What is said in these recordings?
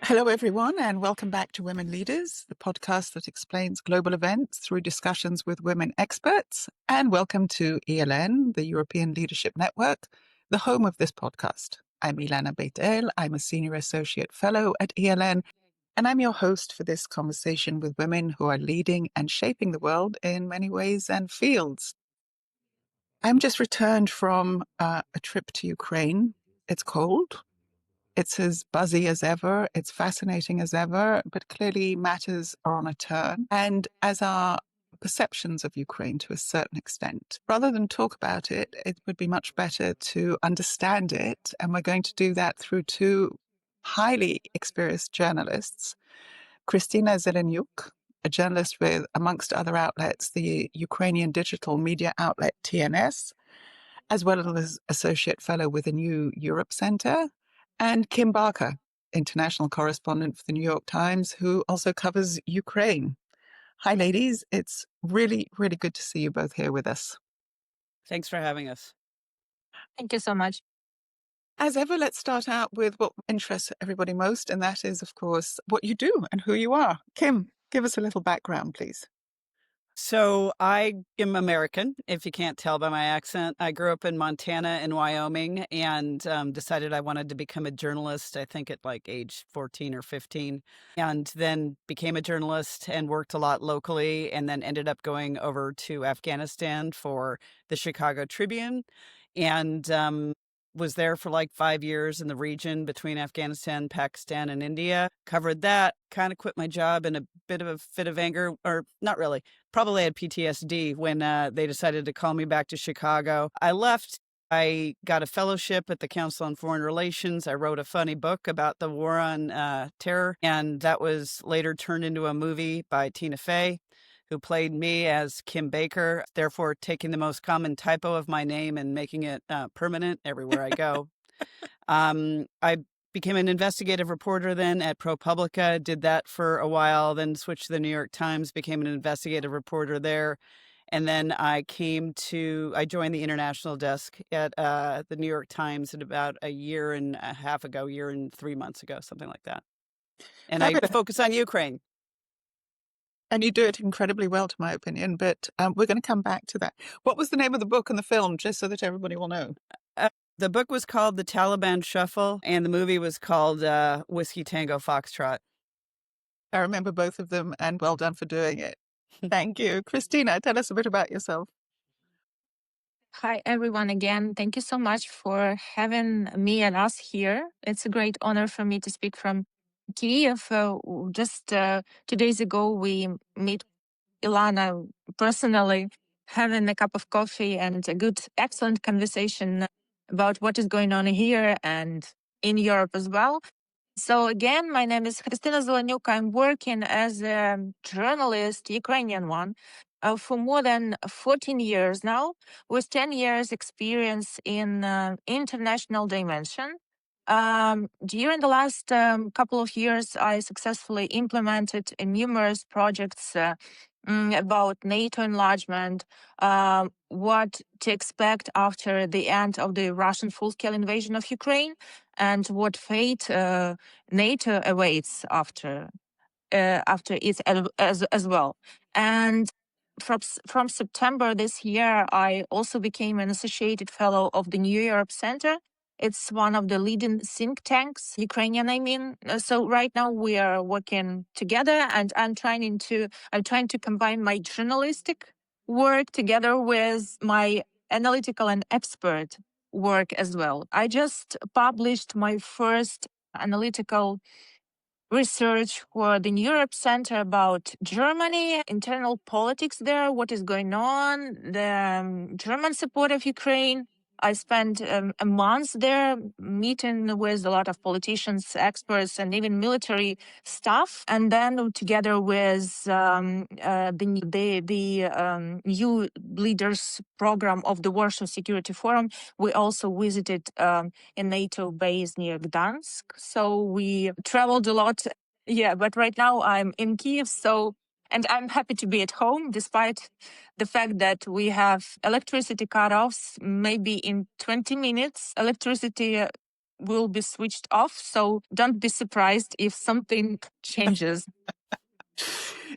Hello, everyone, and welcome back to Women Leaders, the podcast that explains global events through discussions with women experts. And welcome to ELN, the European Leadership Network, the home of this podcast. I'm Ilana Beitel. I'm a Senior Associate Fellow at ELN, and I'm your host for this conversation with women who are leading and shaping the world in many ways and fields. I'm just returned from a trip to Ukraine. It's cold. It's as buzzy as ever. It's fascinating as ever, but clearly matters are on a turn. And as are perceptions of Ukraine to a certain extent. Rather than talk about it, it would be much better to understand it. And we're going to do that through two highly experienced journalists, Kristina Zeleniuk, a journalist with, amongst other outlets, the Ukrainian digital media outlet TNS, as well as Associate Fellow with the New Europe Center, and Kim Barker, international correspondent for the New York Times, who also covers Ukraine. Hi, ladies. It's really, really good to see you both here with us. Thanks for having us. Thank you so much. As ever, let's start out with what interests everybody most, and that is, of course, what you do and who you are. Kim, give us a little background, please. So I am American, if you can't tell by my accent. I grew up in Montana and Wyoming and decided I wanted to become a journalist, I think at like age 14 or 15, and then became a journalist and worked a lot locally, and then ended up going over to Afghanistan for the Chicago Tribune, and was there for like 5 years in the region between Afghanistan, Pakistan, and India. Covered that, kind of quit my job in a bit of a fit of anger, or not really. Probably had PTSD when they decided to call me back to Chicago. I left. I got a fellowship at the Council on Foreign Relations. I wrote a funny book about the war on terror, and that was later turned into a movie by Tina Fey, who played me as Kim Baker, therefore taking the most common typo of my name and making it permanent everywhere I go. I became an investigative reporter then at ProPublica, did that for a while, then switched to the New York Times, became an investigative reporter there. And then I joined the international desk at the New York Times at about a year and 3 months ago, something like that. And I focus on Ukraine. And you do it incredibly well, to my opinion, but we're going to come back to that. What was the name of the book and the film, just so that everybody will know? The book was called The Taliban Shuffle, and the movie was called Whiskey Tango Foxtrot. I remember both of them, and well done for doing it. Thank you. Kristina, tell us a bit about yourself. Hi, everyone, again. Thank you so much for having me and us here. It's a great honor for me to speak from Kyiv. Just 2 days ago, we met Ilana personally, having a cup of coffee and a good, excellent conversation about what is going on here and in Europe as well. So again, my name is Kristina Zeleniuk. I'm working as a journalist, Ukrainian one, for more than 14 years now, with 10 years experience in international dimension. During the last couple of years, I successfully implemented numerous projects about NATO enlargement, what to expect after the end of the Russian full-scale invasion of Ukraine, and what fate NATO awaits after it as well. And from September this year, I also became an associated fellow of the New Europe Center. It's one of the leading think tanks, Ukrainian, I mean. So right now we are working together, and I'm trying to combine my journalistic work together with my analytical and expert work as well. I just published my first analytical research for the New Europe Center about Germany, internal politics there, what is going on, the German support of Ukraine. I spent a month there meeting with a lot of politicians, experts, and even military staff. And then together with the new leaders program of the Warsaw Security Forum, we also visited a NATO base near Gdansk. So we traveled a lot. Yeah, but right now I'm in Kyiv, and I'm happy to be at home, despite the fact that we have electricity cutoffs. Maybe in 20 minutes, electricity will be switched off. So don't be surprised if something changes.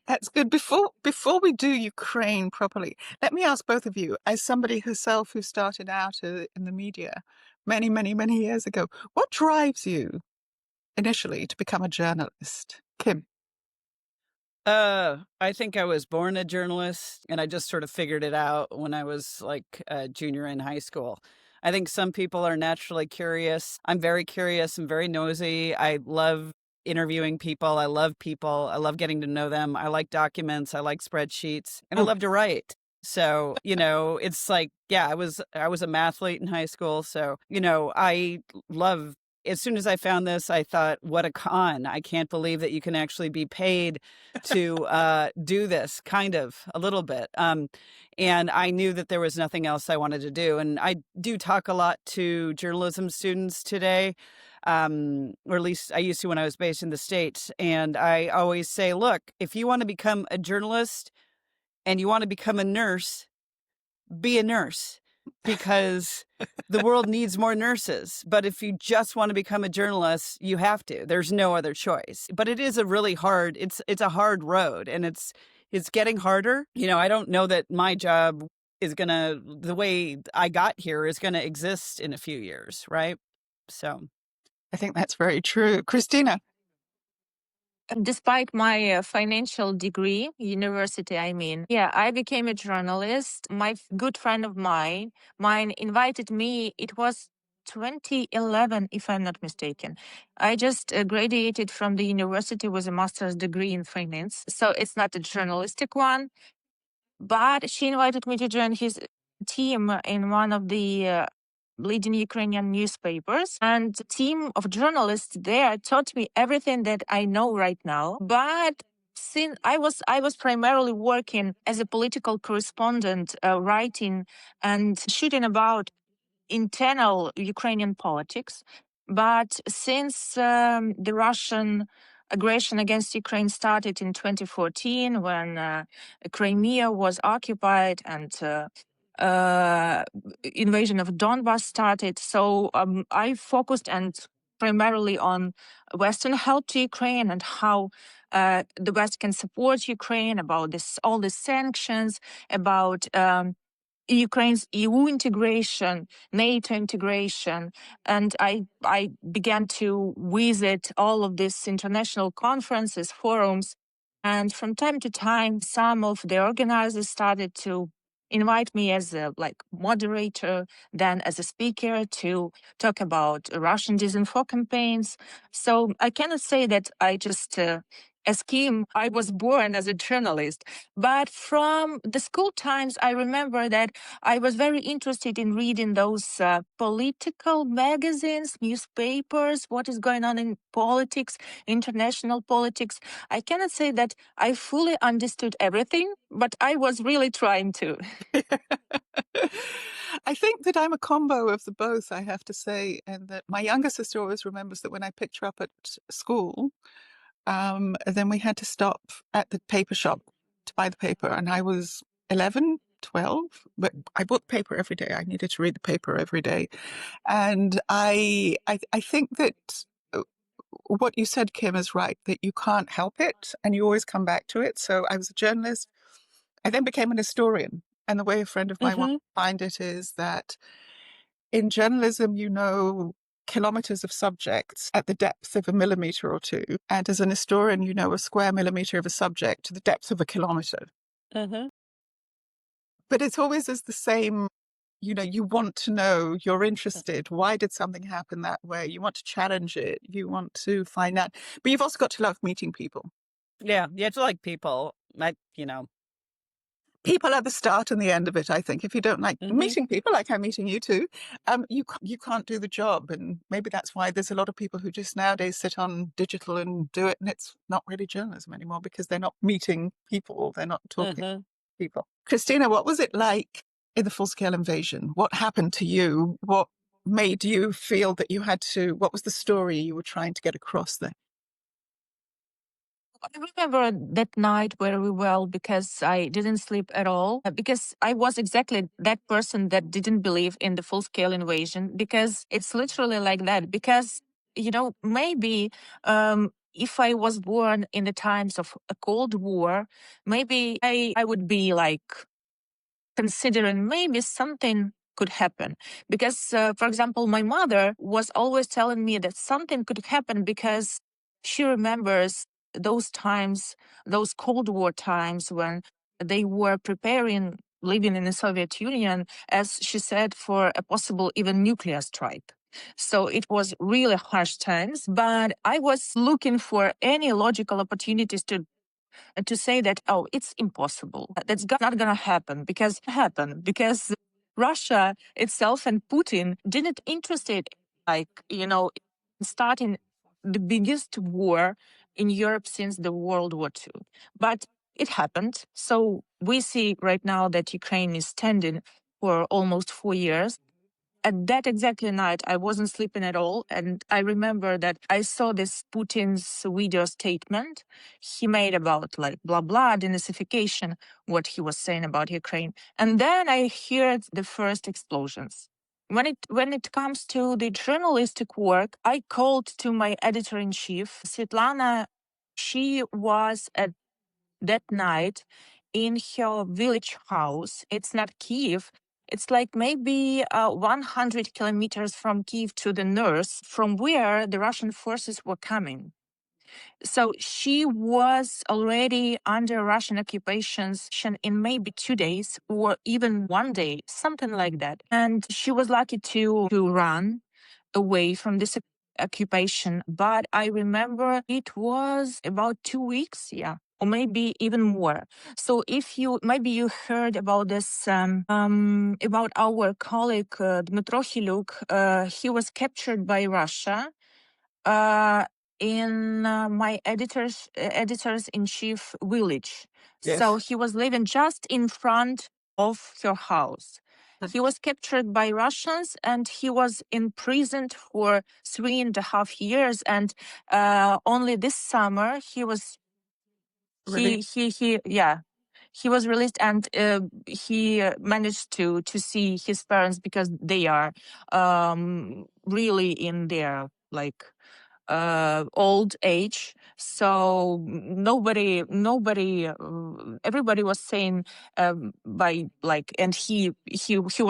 That's good. Before we do Ukraine properly, let me ask both of you, as somebody herself who started out in the media many, many, many years ago, what drives you initially to become a journalist? Kim? I think I was born a journalist, and I just sort of figured it out when I was like a junior in high school. I think some people are naturally curious. I'm very curious and very nosy. I love interviewing people. I love people. I love getting to know them. I like documents. I like spreadsheets, and I Oh, love to write. So, it's like, yeah, I was a mathlete in high school. So, I love as soon as I found this, I thought, what a con. I can't believe that you can actually be paid to do this, kind of, a little bit. And I knew that there was nothing else I wanted to do. And I do talk a lot to journalism students today, or at least I used to when I was based in the States. And I always say, look, if you want to become a journalist and you want to become a nurse, be a nurse, because the world needs more nurses. But if you just want to become a journalist, you have to. There's no other choice. But it is a really hard, it's a hard road, and it's getting harder. I don't know that my job is the way I got here is gonna exist in a few years, right? So I think that's very true. Kristina? Despite my financial degree, university, I became a journalist. My good friend of mine invited me. It was 2011, if I'm not mistaken. I just graduated from the university with a master's degree in finance. So it's not a journalistic one, but she invited me to join his team in one of the leading Ukrainian newspapers. And the team of journalists there taught me everything that I know right now. But since I was primarily working as a political correspondent, writing and shooting about internal Ukrainian politics. But since the Russian aggression against Ukraine started in 2014, when Crimea was occupied and invasion of Donbas started, so I focused and primarily on Western help to Ukraine and how the West can support Ukraine, about all the sanctions, about Ukraine's EU integration, NATO integration, and I began to visit all of these international conferences, forums, and from time to time, some of the organizers started to invite me as a moderator, then as a speaker to talk about Russian disinfo campaigns. So I cannot say that I just as Kim, I was born as a journalist. But from the school times, I remember that I was very interested in reading those political magazines, newspapers, what is going on in politics, international politics. I cannot say that I fully understood everything, but I was really trying to. I think that I'm a combo of the both, I have to say, and that my younger sister always remembers that when I picked her up at school, then we had to stop at the paper shop to buy the paper, and I was 11, 12, but I bought the paper every day. I needed to read the paper every day. And I think that what you said, Kim, is right, that you can't help it and you always come back to it. So I was a journalist. I then became an historian. And the way a friend of mine Mhm. find it is that in journalism, kilometers of subjects at the depth of a millimeter or two. And as an historian, a square millimeter of a subject to the depth of a kilometer. Mhm. But it's always as the same, you want to know, you're interested. Why did something happen that way? You want to challenge it. You want to find out. But you've also got to love meeting people. Yeah, you have to like people. People are the start and the end of it, I think. If you don't like Mhm. meeting people, like I'm meeting you too, you can't do the job. And maybe that's why there's a lot of people who just nowadays sit on digital and do it, and it's not really journalism anymore because they're not meeting people, they're not talking to Mhm. people. Kristina, what was it like in the full-scale invasion? What happened to you? What made you feel that you had to? What was the story you were trying to get across there? I remember that night very well because I didn't sleep at all. Because I was exactly that person that didn't believe in the full scale invasion, because it's literally like that. Because, maybe if I was born in the times of a Cold War, maybe I would be like considering maybe something could happen. Because, for example, my mother was always telling me that something could happen because she remembers those times, those Cold War times when they were preparing living in the Soviet Union, as she said, for a possible even nuclear strike. So it was really harsh times, but I was looking for any logical opportunities to say that, oh, it's impossible. That's not going to happen because Russia itself and Putin didn't interested, like, in starting the biggest war in Europe since the World War II. But it happened. So we see right now that Ukraine is standing for almost 4 years. At that exactly night, I wasn't sleeping at all. And I remember that I saw this Putin's video statement he made about like blah, blah, denazification, what he was saying about Ukraine. And then I heard the first explosions. When it comes to the journalistic work, I called to my editor-in-chief, Svetlana. She was at that night in her village house. It's not Kiev. It's like maybe 100 kilometers from Kiev to the north, from where the Russian forces were coming. So she was already under Russian occupations in maybe 2 days or even one day, something like that. And she was lucky to run away from this occupation. But I remember it was about 2 weeks, yeah, or maybe even more. So if maybe you heard about this, about our colleague Dmytro Hiluk, he was captured by Russia uh, in my editors in chief village. Yes. So he was living just in front of her house. He was captured by Russians and he was imprisoned for 3.5 years. And only this summer he was he was released, and he managed to see his parents because they are really in their like old age. So everybody was saying by like, and he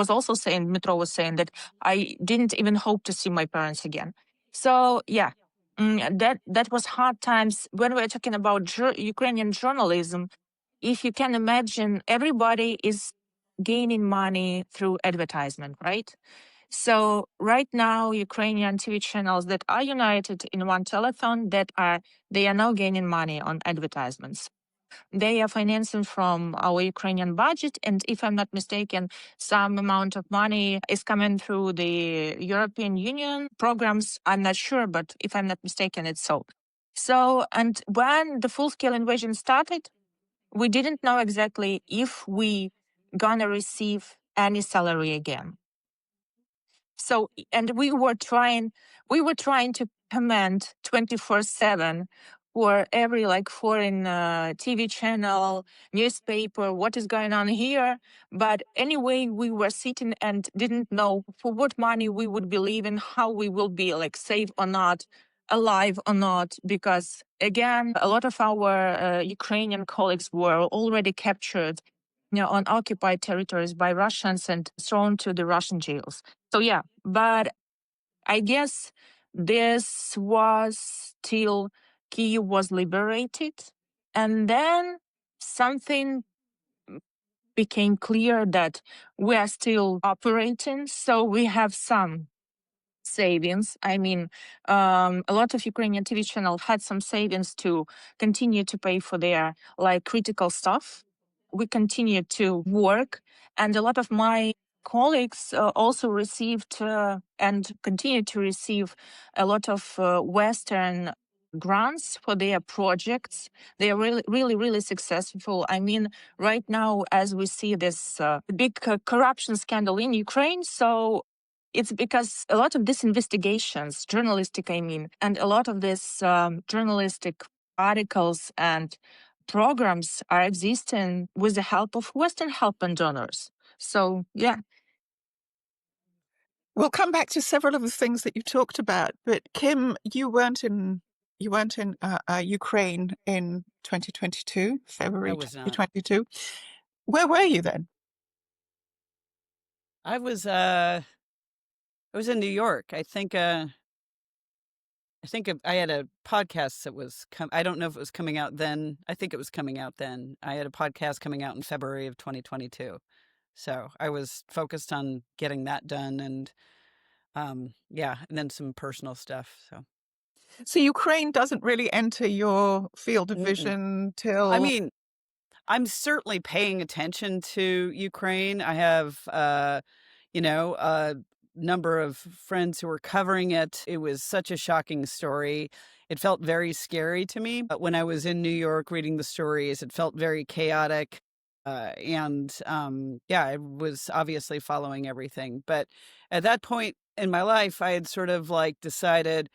was also saying, Metro was saying that I didn't even hope to see my parents again. So yeah, that was hard times when we're talking about Ukrainian journalism. If you can imagine, everybody is gaining money through advertisement, right? So right now, Ukrainian TV channels that are united in one telethon, they are now gaining money on advertisements. They are financing from our Ukrainian budget, and if I'm not mistaken, some amount of money is coming through the European Union programs. I'm not sure, but if I'm not mistaken, it's so. So, and when the full-scale invasion started, we didn't know exactly if we gonna receive any salary again. So, and we were trying to comment 24/7 for every like foreign TV channel, newspaper, what is going on here. But anyway, we were sitting and didn't know for what money we would be living, how we will be like safe or not, alive or not, because again, a lot of our Ukrainian colleagues were already captured, on occupied territories by Russians and thrown to the Russian jails. So yeah, but I guess this was till Kyiv was liberated, and then something became clear that we are still operating. So we have some savings. I mean, a lot of Ukrainian TV channels had some savings to continue to pay for their like critical stuff. We continue to work, and a lot of my colleagues also received and continue to receive a lot of Western grants for their projects. They are really, really, really successful. I mean, right now, as we see this big corruption scandal in Ukraine, so it's because a lot of these investigations, journalistic, I mean, and a lot of this journalistic articles and programs are existing with the help of Western help and donors. So, yeah. We'll come back to several of the things that you talked about, but Kim, you weren't in Ukraine in 2022, I February was not. 2022. Where were you then? I was in New York. I had a podcast that was I don't know if it was coming out then. I think it was coming out then. I had a podcast coming out in February of 2022. So I was focused on getting that done and yeah, and then some personal stuff. So Ukraine doesn't really enter your field of Mm-mm. vision I till... mean, I'm certainly paying attention to Ukraine. I have a number of friends who were covering it. It was such a shocking story. It felt very scary to me. But when I was in New York reading the stories, it felt very chaotic. Yeah, I was obviously following everything. But at that point in my life, I had sort of like decided,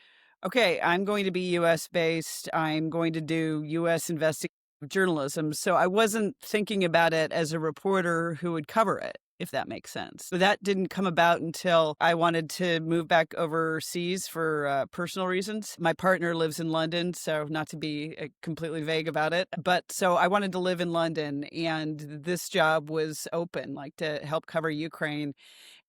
okay, I'm going to be US based. I'm going to do US investigative journalism. So I wasn't thinking about it as a reporter who would cover it, if that makes sense. But that didn't come about until I wanted to move back overseas for personal reasons. My partner lives in London, so not to be completely vague about it. But so I wanted to live in London, and this job was open, like to help cover Ukraine.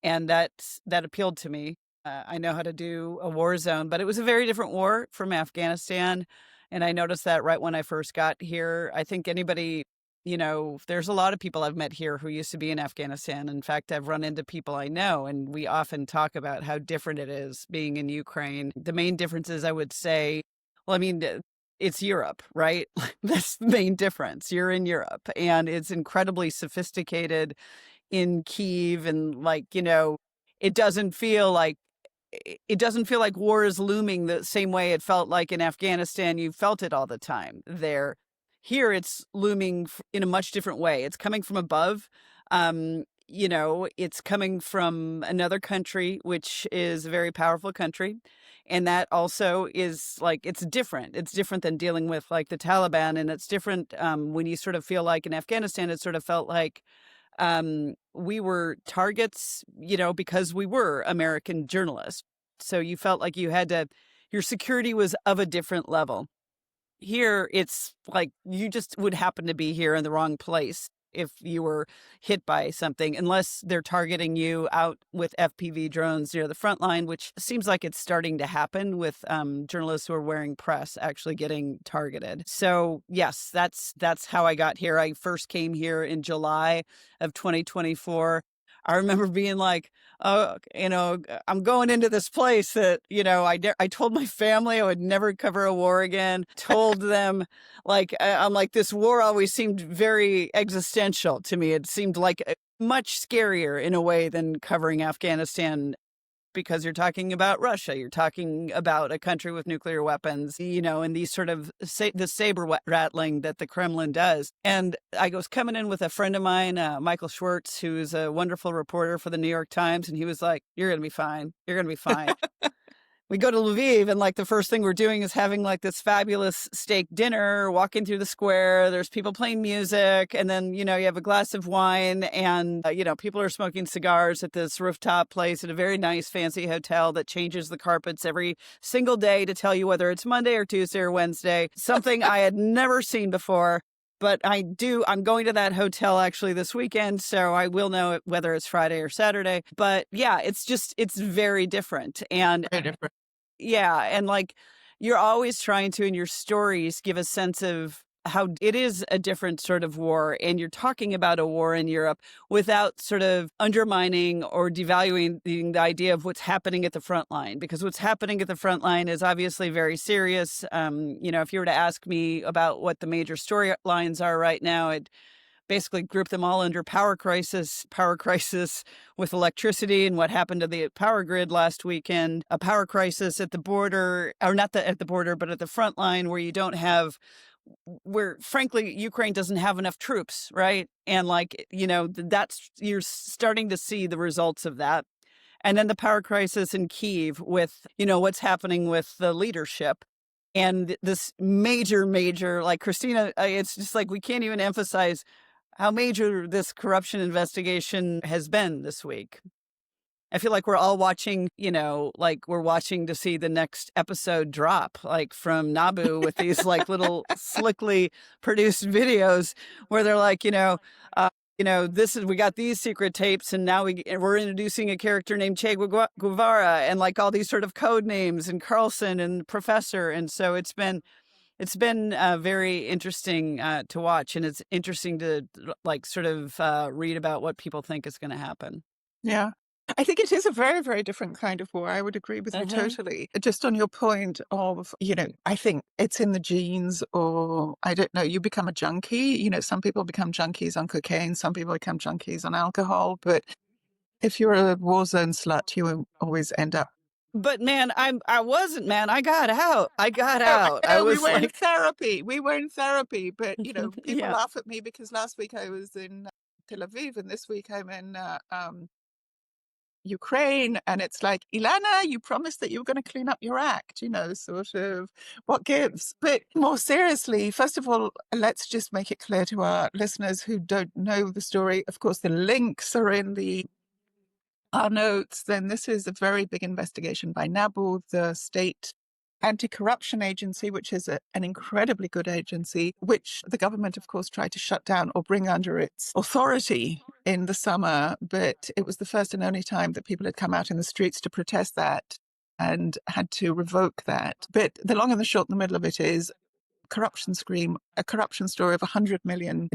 And that appealed to me. I know how to do a war zone, but it was a very different war from Afghanistan. And I noticed that right when I first got here. I think anybody, there's a lot of people I've met here who used to be in Afghanistan. In fact, I've run into people I know, and we often talk about how different it is being in Ukraine. The main differences, I would say, well, I mean, it's Europe, right? That's the main difference. You're in Europe, and it's incredibly sophisticated in Kyiv, and it doesn't feel like war is looming the same way it felt like in Afghanistan. You felt it all the time there. Here it's looming in a much different way. It's coming from above. It's coming from another country, which is a very powerful country. And that also is like, it's different. It's different than dealing with like the Taliban. And it's different when you sort of feel like in Afghanistan, it sort of felt like we were targets, because we were American journalists. So you felt like your security was of a different level. Here, it's like you just would happen to be here in the wrong place if you were hit by something, unless they're targeting you out with FPV drones near the front line, which seems like it's starting to happen with journalists who are wearing press actually getting targeted. So yes, that's how I got here. I first came here in July of 2024. I remember being like, oh, I'm going into this place that, I told my family I would never cover a war again. Told them, I'm like, this war always seemed very existential to me. It seemed like much scarier in a way than covering Afghanistan, because you're talking about Russia, you're talking about a country with nuclear weapons, and these sort of the saber rattling that the Kremlin does. And I was coming in with a friend of mine, Michael Schwartz, who's a wonderful reporter for the New York Times. And he was like, you're going to be fine. You're going to be fine. We go to Lviv, and like the first thing we're doing is having like this fabulous steak dinner, walking through the square. There's people playing music, and then, you have a glass of wine, and, people are smoking cigars at this rooftop place at a very nice fancy hotel that changes the carpets every single day to tell you whether it's Monday or Tuesday or Wednesday, something I had never seen before. But I'm going to that hotel actually this weekend, so I will know whether it's Friday or Saturday. But yeah, it's very different. And Very different. yeah, and like you're always trying to, in your stories, give a sense of how it is a different sort of war, and you're talking about a war in Europe without sort of undermining or devaluing the idea of what's happening at the front line, because what's happening at the front line is obviously very serious. If you were to ask me about what the major storylines are right now, it basically group them all under power crisis with electricity and what happened to the power grid last weekend, a power crisis at the border, or not at the border, but at the front line where frankly, Ukraine doesn't have enough troops, right? And you're starting to see the results of that. And then the power crisis in Kyiv with, what's happening with the leadership. And this major, like Kristina, it's just like we can't even emphasize how major this corruption investigation has been this week. I feel like we're all watching, like we're watching to see the next episode drop, like from Nabu with these like little slickly produced videos where they're like, we got these secret tapes, and now we're introducing a character named Che Guevara, and like all these sort of code names, and Carlson and Professor, and so it's been very interesting to watch, and it's interesting to like sort of read about what people think is going to happen. Yeah. I think it is a very, very different kind of war. I would agree with you totally. Just on your point of, I think it's in the genes, or I don't know, you become a junkie. Some people become junkies on cocaine, some people become junkies on alcohol. But if you're a war zone slut, you always end up. But man, I wasn't, man. I got out. I was we were in therapy. We were in therapy. But, people Yeah. laugh at me because last week I was in Tel Aviv, and this week I'm in Ukraine, and it's like, Ilana, you promised that you were going to clean up your act, sort of what gives. But more seriously, first of all, let's just make it clear to our listeners who don't know the story. Of course, the links are in our notes. Then this is a very big investigation by NABU, the state anti-corruption agency, which is an incredibly good agency, which the government, of course, tried to shut down or bring under its authority in the summer. But it was the first and only time that people had come out in the streets to protest that and had to revoke that. But the long and the short in the middle of it is a corruption story of $100 million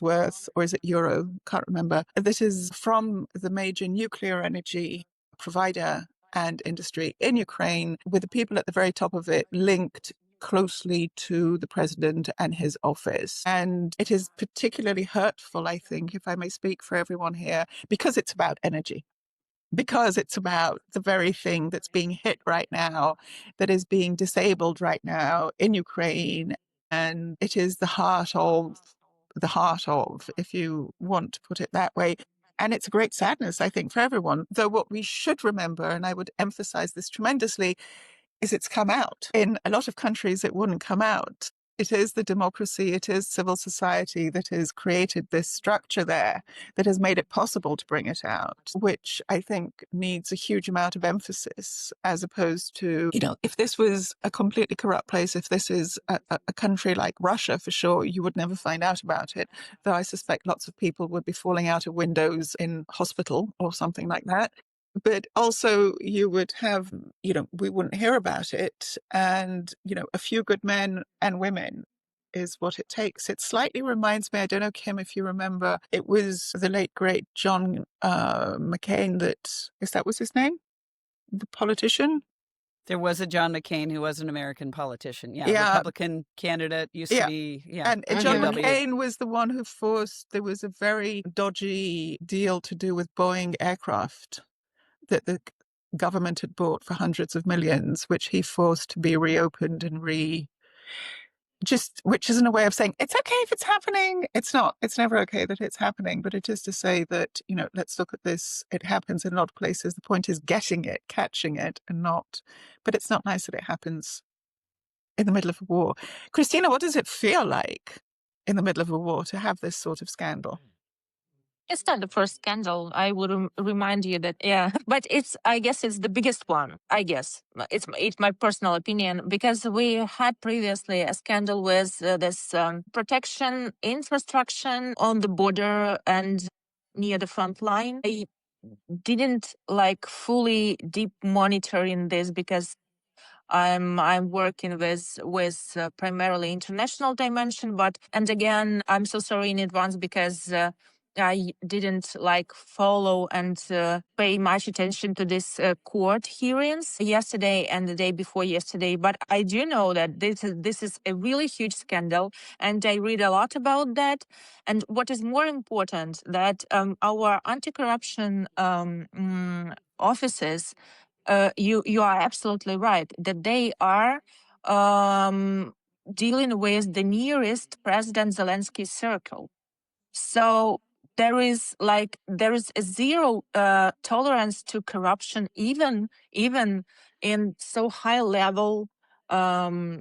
worth, or is it euro? Can't remember. This is from the major nuclear energy provider and industry in Ukraine, with the people at the very top of it linked closely to the president and his office. And it is particularly hurtful, I think, if I may speak for everyone here, because it's about energy. Because it's about the very thing that's being hit right now, that is being disabled right now in Ukraine. And it is the heart of, if you want to put it that way. And it's a great sadness, I think, for everyone. Though what we should remember, and I would emphasize this tremendously, is it's come out. In a lot of countries, it wouldn't come out. It is the democracy, it is civil society that has created this structure there that has made it possible to bring it out, which I think needs a huge amount of emphasis, as opposed to, if this was a completely corrupt place, if this is a country like Russia, for sure, you would never find out about it. Though I suspect lots of people would be falling out of windows in hospital or something like that. But also you would have, we wouldn't hear about it. And, a few good men and women is what it takes. It slightly reminds me, I don't know, Kim, if you remember, it was the late, great John McCain that was his name? The politician? There was a John McCain who was an American politician. Yeah. Republican candidate used to be. Yeah. And John McCain was the one who there was a very dodgy deal to do with Boeing aircraft that the government had bought for hundreds of millions, which he forced to be reopened and which isn't a way of saying it's okay if it's happening. It's not. It's never okay that it's happening, but it is to say that, let's look at this. It happens in a lot of places. The point is getting it, catching it, but it's not nice that it happens in the middle of a war. Kristina, what does it feel like in the middle of a war to have this sort of scandal? It's not the first scandal. I would remind you that, but I guess it's the biggest one. I guess it's my personal opinion, because we had previously a scandal with this protection infrastructure on the border and near the front line. I didn't fully deep monitoring this because I'm working with primarily international dimension, and again, I'm so sorry in advance because I didn't follow and pay much attention to this court hearings yesterday and the day before yesterday. But I do know that this is a really huge scandal, and I read a lot about that. And what is more important, that our anti-corruption offices. You are absolutely right that they are dealing with the nearest President Zelensky circle. So there is a zero tolerance to corruption, even in so high level so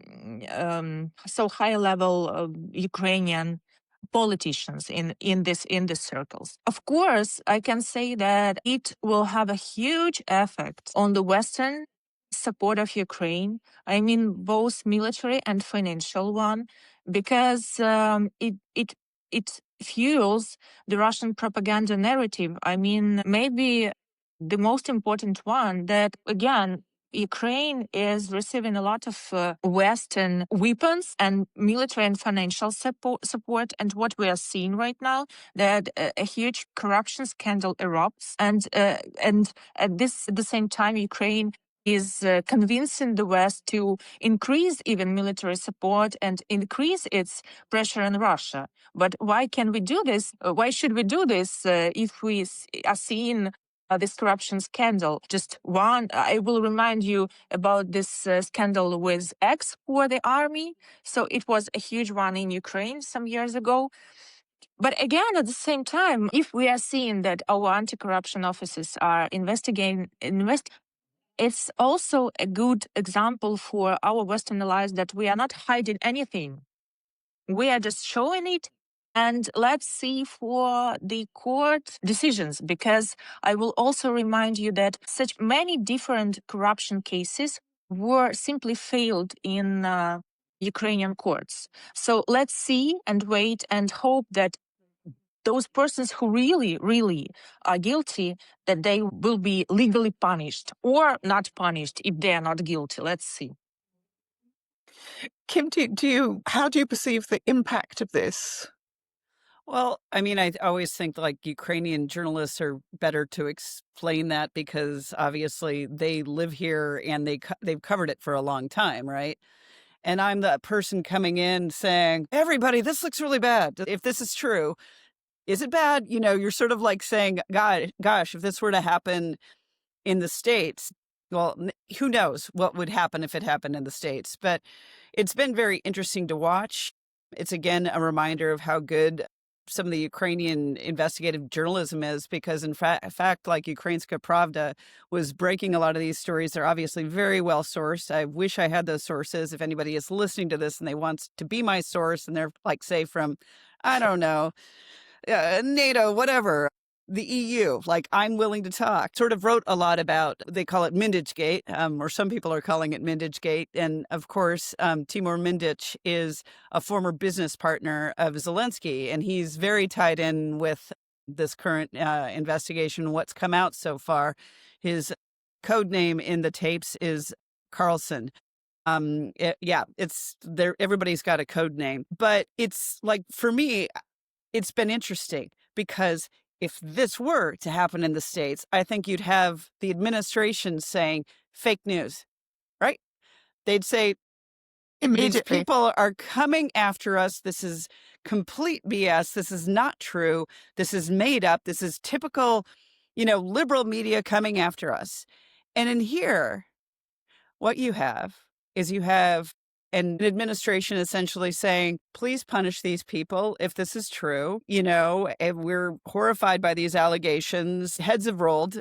high level Ukrainian politicians in this circles. Of course, I can say that it will have a huge effect on the Western support of Ukraine. I mean, both military and financial one, because it fuels the Russian propaganda narrative. I mean, maybe the most important one that again Ukraine is receiving a lot of Western weapons and military and financial support. And what we are seeing right now, that a huge corruption scandal erupts, and at the same time, Ukraine is convincing the West to increase even military support and increase its pressure on Russia. But why can we do this? Why should we do this if we are seeing this corruption scandal? Just one, I will remind you about this scandal with X for the army. So it was a huge one in Ukraine some years ago. But again, at the same time, if we are seeing that our anti-corruption officers are investigating, it's also a good example for our Western allies that we are not hiding anything. We are just showing it. And let's see for the court decisions, because I will also remind you that such many different corruption cases were simply failed in Ukrainian courts. So let's see and wait and hope that those persons who really are guilty, that they will be legally punished or not punished if they are not guilty. Let's see. Kim, how do you perceive the impact of this? Well, I mean, I always think like Ukrainian journalists are better to explain that because obviously they live here and they've covered it for a long time, right? And I'm the person coming in saying, everybody, this looks really bad. If this is true, is it bad? You know, you're sort of like saying, gosh, if this were to happen in the States, well, who knows what would happen if it happened in the States. But it's been very interesting to watch. It's again a reminder of how good some of the Ukrainian investigative journalism is, because in fact, like Ukrainska Pravda was breaking a lot of these stories. They're obviously very well sourced. I wish I had those sources. If anybody is listening to this and they want to be my source and they're like, say from, I don't know, NATO, whatever, the EU, like I'm willing to talk, sort of wrote a lot about, they call it Mindich or some people are calling it Mindich. And of course, Timur Mindich is a former business partner of Zelensky, and he's very tied in with this current investigation, what's come out so far. His code name in the tapes is Carlson. It's there. Everybody's got a code name, but it's like, for me, it's been interesting because if this were to happen in the States, I think you'd have the administration saying fake news, right? They'd say, these people are coming after us. This is complete BS. This is not true. This is made up. This is typical, liberal media coming after us. And in here, what you have is an administration essentially saying, please punish these people if this is true. If we're horrified by these allegations. Heads have rolled.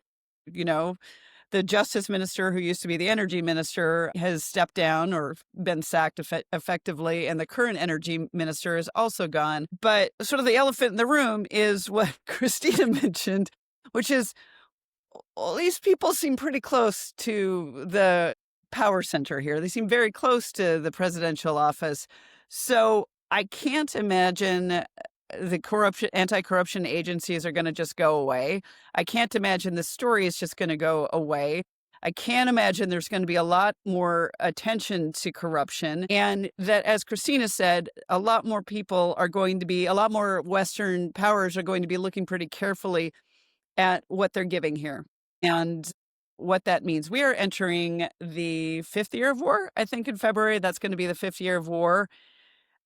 The justice minister, who used to be the energy minister, has stepped down or been sacked effectively, and the current energy minister is also gone. But sort of the elephant in the room is what Kristina mentioned, which is, well, these people seem pretty close to the power center here. They seem very close to the presidential office. So I can't imagine the anti-corruption agencies are going to just go away. I can't imagine the story is just going to go away. I can't imagine there's going to be a lot more attention to corruption. And that, as Kristina said, a lot more Western powers are going to be looking pretty carefully at what they're giving here. And what that means. We are entering the 5th year of war. I think in February, that's going to be the 5th year of war.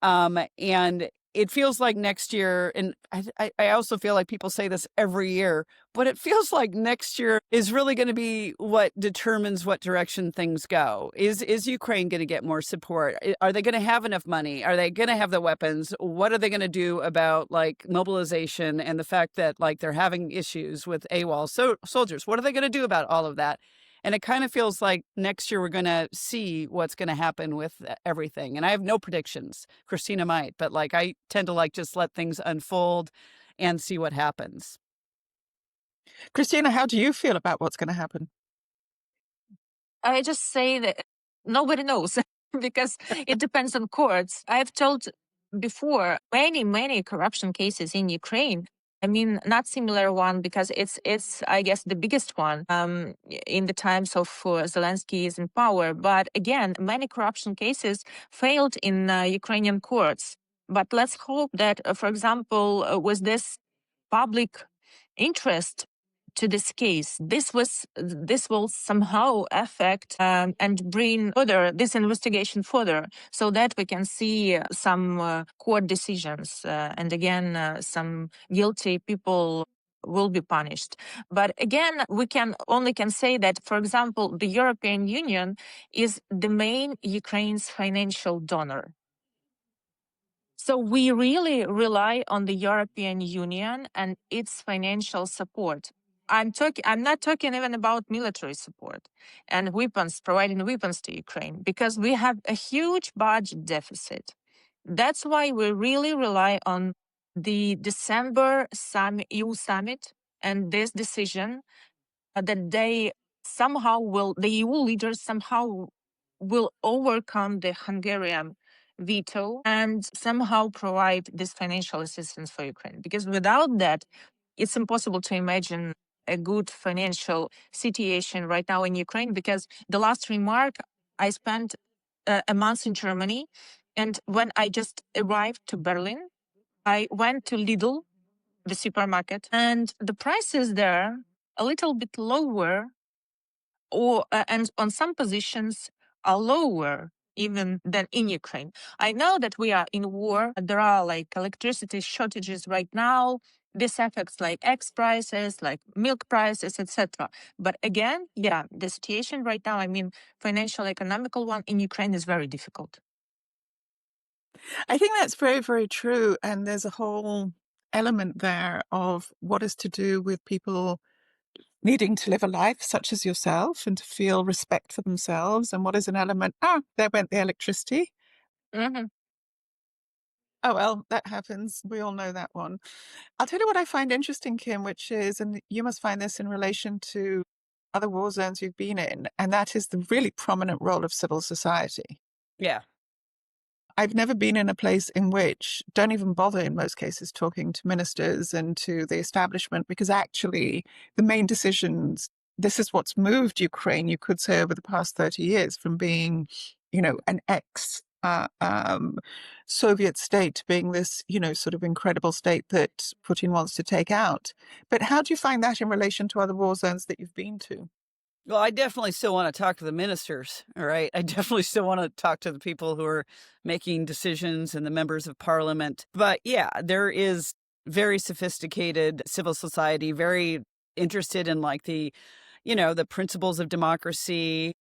And it feels like next year, and I also feel like people say this every year, but it feels like next year is really going to be what determines what direction things go. Is Ukraine going to get more support? Are they going to have enough money? Are they going to have the weapons? What are they going to do about mobilization and the fact that they're having issues with AWOL soldiers? What are they going to do about all of that? And it kind of feels like next year we're going to see what's going to happen with everything. And I have no predictions. Kristina might, but like I tend to like just let things unfold and see what happens. Kristina, how do you feel about what's going to happen? I just say that nobody knows because it depends on courts. I've told before many corruption cases in Ukraine. I mean, not similar one because it's I guess the biggest one in the times of Zelensky is in power. But again, many corruption cases failed in Ukrainian courts. But let's hope that, for example, with this public interest to this case, this will somehow affect and bring further this investigation further, so that we can see some court decisions and again some guilty people will be punished. But again, we can say that, for example, the European Union is the main Ukraine's financial donor. So we really rely on the European Union and its financial support. I'm not talking even about military support and weapons, providing weapons to Ukraine, because we have a huge budget deficit. That's why we really rely on the December EU summit and this decision that the EU leaders somehow will overcome the Hungarian veto and somehow provide this financial assistance for Ukraine. Because without that, it's impossible to imagine a good financial situation right now in Ukraine. Because the last remark, I spent a month in Germany, and when I just arrived to Berlin, I went to Lidl, the supermarket, and the prices there a little bit lower, or and on some positions are lower even than in Ukraine. I know that we are in war. There are like electricity shortages right now. This affects like eggs prices, like milk prices, etc. But again, yeah, the situation right now, I mean, financial, economical one in Ukraine is very difficult. I think that's very, very true. And there's a whole element there of what is to do with people needing to live a life such as yourself and to feel respect for themselves. And what is an element? There went the electricity. Mm-hmm. Oh, well, that happens. We all know that one. I'll tell you what I find interesting, Kim, which is, and you must find this in relation to other war zones you've been in, and that is the really prominent role of civil society. Yeah. I've never been in a place in which don't even bother in most cases talking to ministers and to the establishment, because actually the main decisions, this is what's moved Ukraine, you could say, over the past 30 years from being, an ex Soviet state to being this, sort of incredible state that Putin wants to take out. But how do you find that in relation to other war zones that you've been to? Well, I definitely still want to talk to the ministers, all right? I definitely still want to talk to the people who are making decisions and the members of parliament. But yeah, there is very sophisticated civil society, very interested in like the principles of democracy.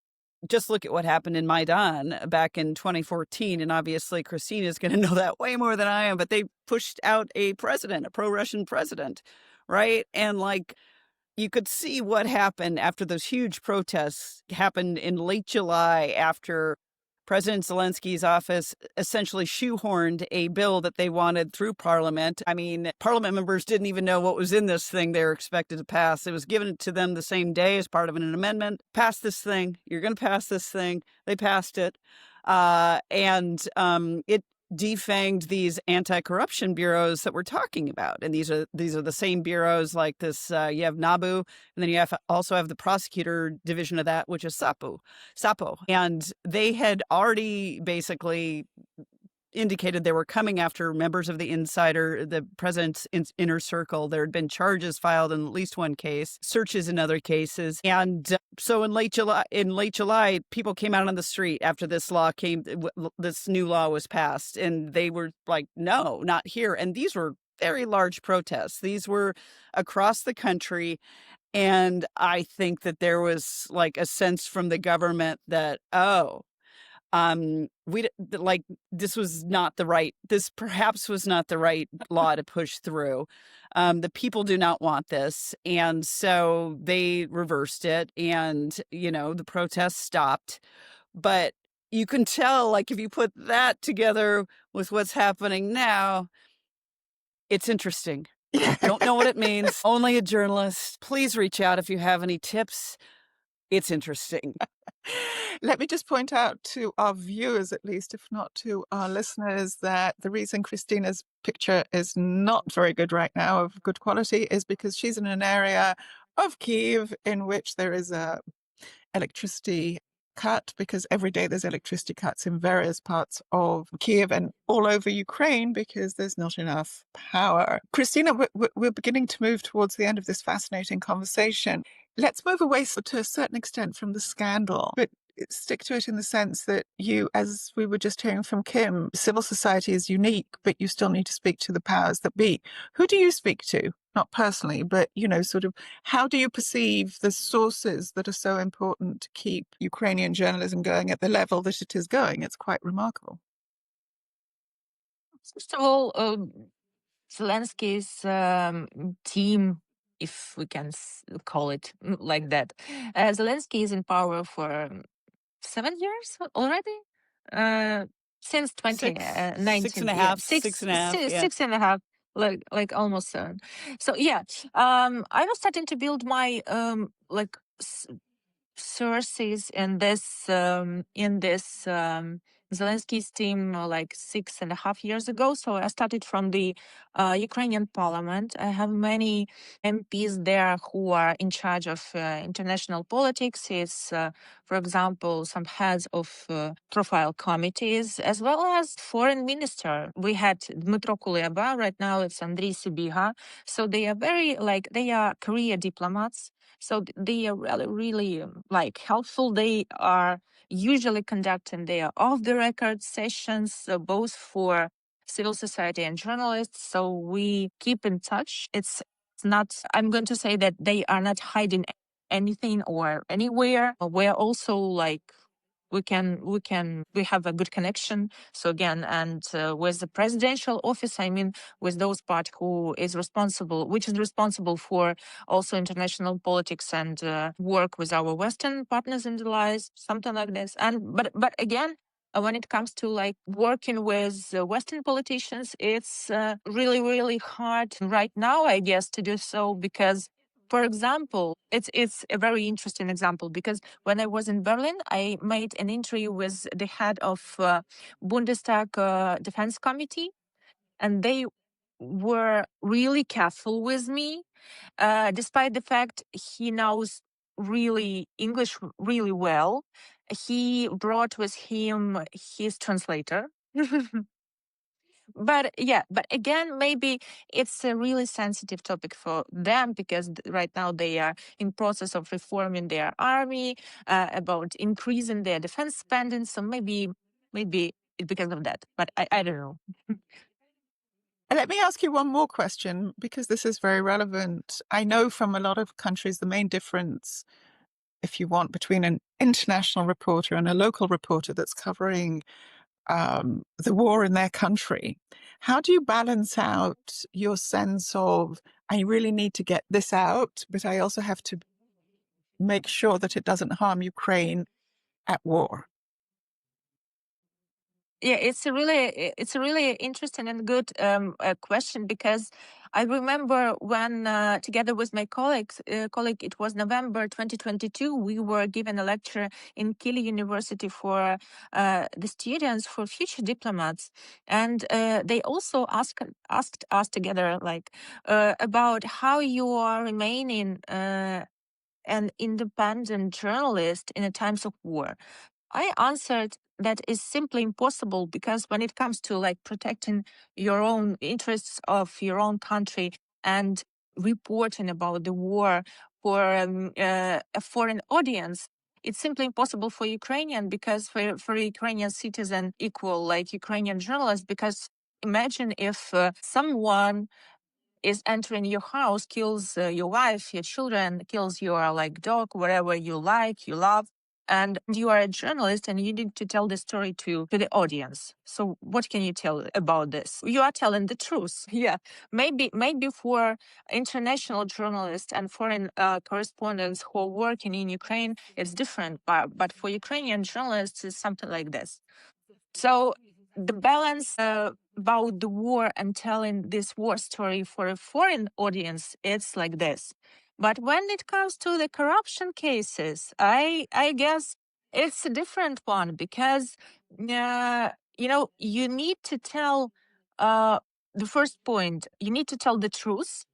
Just look at what happened in Maidan back in 2014. And obviously, Kristina is going to know that way more than I am. But they pushed out a president, a pro-Russian president, right? And like, you could see what happened after those huge protests happened in late July, after President Zelensky's office essentially shoehorned a bill that they wanted through Parliament. I mean, Parliament members didn't even know what was in this thing they were expected to pass. It was given to them the same day as part of an amendment. Pass this thing. You're going to pass this thing. They passed it. It defanged these anti-corruption bureaus that we're talking about. And these are the same bureaus like this. You have NABU, and then you also have the prosecutor division of that, which is SAPO. And they had already basically indicated they were coming after members of the president's inner circle. There had been charges filed in at least one case, searches in other cases. And so in late July, people came out on the street after this new law was passed. And they were like, no, not here. And these were very large protests. These were across the country. And I think that there was like a sense from the government that, This perhaps was not the right law to push through. The people do not want this. And so they reversed it, and, the protests stopped. But you can tell, like, if you put that together with what's happening now, it's interesting. Don't know what it means. Only a journalist. Please reach out if you have any tips. It's interesting. Let me just point out to our viewers, at least, if not to our listeners, that the reason Kristina's picture is not very good right now of good quality is because she's in an area of Kyiv in which there is a electricity cut, because every day there's electricity cuts in various parts of Kyiv and all over Ukraine because there's not enough power. Kristina, we're beginning to move towards the end of this fascinating conversation. Let's move away to a certain extent from the scandal, but stick to it in the sense that you, as we were just hearing from Kim, civil society is unique, but you still need to speak to the powers that be. Who do you speak to? Not personally, but, sort of, how do you perceive the sources that are so important to keep Ukrainian journalism going at the level that it is going? It's quite remarkable. First of all, Zelensky's team, if we can call it like that. Zelensky is in power for 7 years already. Since 2019, six and a half, yeah. 6.5, like almost 7. So yeah, I was starting to build my sources in this Zelensky's team like 6.5 years ago. So I started from the Ukrainian parliament. I have many MPs there who are in charge of international politics. It's, for example, some heads of profile committees, as well as foreign minister. We had Dmytro Kuleba, right now it's Andriy Sibiha. So they are career diplomats. So they are really helpful. They are usually conducting their off-the-record sessions, both for civil society and journalists. So we keep in touch. It's not, I'm going to say that they are not hiding anything or anywhere. We're also we have a good connection. So again, and with the presidential office, I mean, with those part which is responsible for also international politics and work with our Western partners in the allies, something like this. And but again, when it comes to working with Western politicians, it's really, really hard right now, I guess, to do so because, for example, it's a very interesting example because when I was in Berlin, I made an interview with the head of Bundestag Defense Committee, and they were really careful with me, despite the fact he knows really English really well. He brought with him his translator. But again, maybe it's a really sensitive topic for them because right now they are in process of reforming their army, about increasing their defense spending. So maybe it's because of that. But I don't know. Let me ask you one more question, because this is very relevant. I know from a lot of countries, the main difference, if you want, between an international reporter and a local reporter that's covering the war in their country. How do you balance out your sense of, I really need to get this out, but I also have to make sure that it doesn't harm Ukraine at war? Yeah, it's a really interesting and good question because I remember when together with my colleague, it was November 2022, we were given a lecture in Kyiv University for the students, for future diplomats, and they also asked us together about how you are remaining an independent journalist in the times of war. I answered that is simply impossible because when it comes to protecting your own interests of your own country and reporting about the war for a foreign audience, it's simply impossible for Ukrainian because for Ukrainian citizen equal like Ukrainian journalists, because imagine if someone is entering your house, kills your wife, your children, kills your dog, whatever you like, you love. and you are a journalist and you need to tell the story to the audience. So what can you tell about this? You are telling the truth. Yeah. Maybe for international journalists and foreign correspondents who are working in Ukraine, it's different. But for Ukrainian journalists, it's something like this. So the balance about the war and telling this war story for a foreign audience, it's like this. But when it comes to the corruption cases, I guess it's a different one because you need to tell the first point. You need to tell the truth.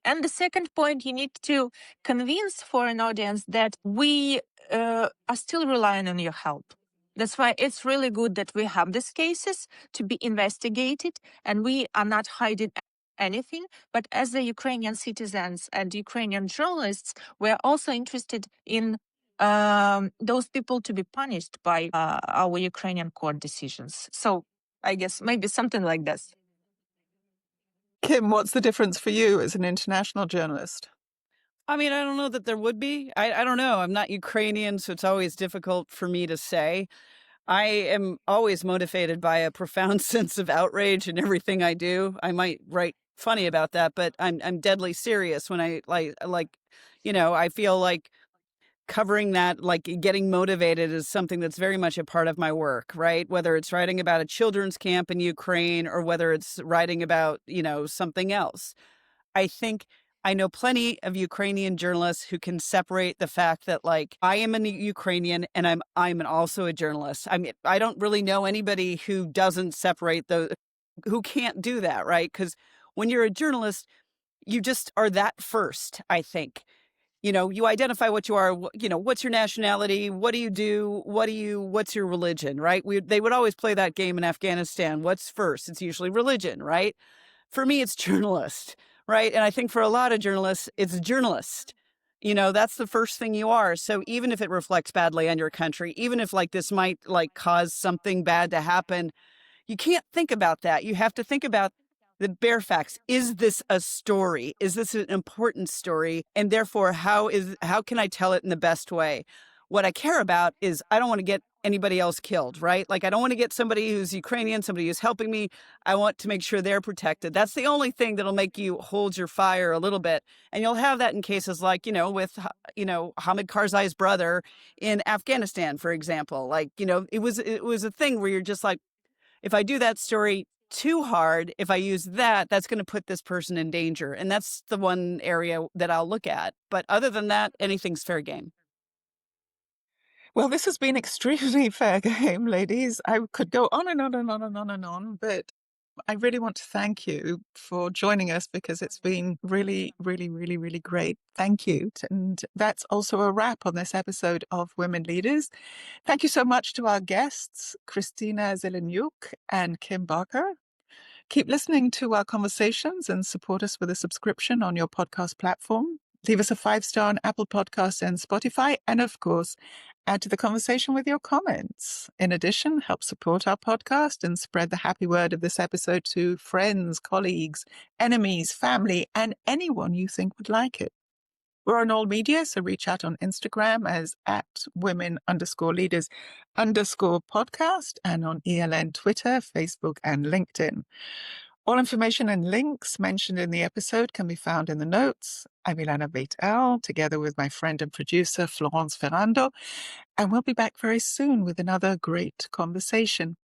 And the second point, you need to convince foreign audience that we are still relying on your help. That's why it's really good that we have these cases to be investigated, and we are not hiding anything. But as the Ukrainian citizens and Ukrainian journalists, we're also interested in those people to be punished by our Ukrainian court decisions. So I guess maybe something like this. Kim, what's the difference for you as an international journalist? I mean, I don't know that there would be. I don't know. I'm not Ukrainian, so it's always difficult for me to say. I am always motivated by a profound sense of outrage in everything I do. I might write funny about that, but I'm deadly serious when I I feel like covering that, like getting motivated is something that's very much a part of my work, right? Whether it's writing about a children's camp in Ukraine or whether it's writing about, something else. I think I know plenty of Ukrainian journalists who can separate the fact that, like, I am a Ukrainian and I'm also a journalist. I mean, I don't really know anybody who doesn't separate who can't do that, right? Because when you're a journalist, you just are that first, I think. You identify what you are, what's your nationality, what do you do, what's your religion, right? They would always play that game in Afghanistan. What's first? It's usually religion, right? For me, it's journalist, right? And I think for a lot of journalists, it's journalist. That's the first thing you are. So even if it reflects badly on your country, even if like this might like cause something bad to happen, you can't think about that. You have to think about the bare facts. Is this a story? Is this an important story? And therefore, how can I tell it in the best way? What I care about is I don't want to get anybody else killed, right? Like I don't want to get somebody who's Ukrainian, somebody who's helping me. I want to make sure they're protected. That's the only thing that'll make you hold your fire a little bit. And you'll have that in cases like, with, Hamid Karzai's brother in Afghanistan, for example. Like, it was a thing where you're just like, if I do that story too hard, if I use that's going to put this person in danger. And that's the one area that I'll look at. But other than that, anything's fair game. Well, this has been extremely fair game, ladies. I could go on and on and on and on and on, but I really want to thank you for joining us because it's been really, really, really, really great. Thank you. And that's also a wrap on this episode of Women Leaders. Thank you so much to our guests, Kristina Zeleniuk and Kim Barker. Keep listening to our conversations and support us with a subscription on your podcast platform. Leave us a 5-star on Apple Podcasts and Spotify. And of course, add to the conversation with your comments. In addition, help support our podcast and spread the happy word of this episode to friends, colleagues, enemies, family, and anyone you think would like it. We're on all media, so reach out on Instagram as @women_leaders_podcast and on ELN Twitter, Facebook, and LinkedIn. All information and links mentioned in the episode can be found in the notes. I'm Ilana Beit-El, together with my friend and producer, Florence Ferrando, and we'll be back very soon with another great conversation.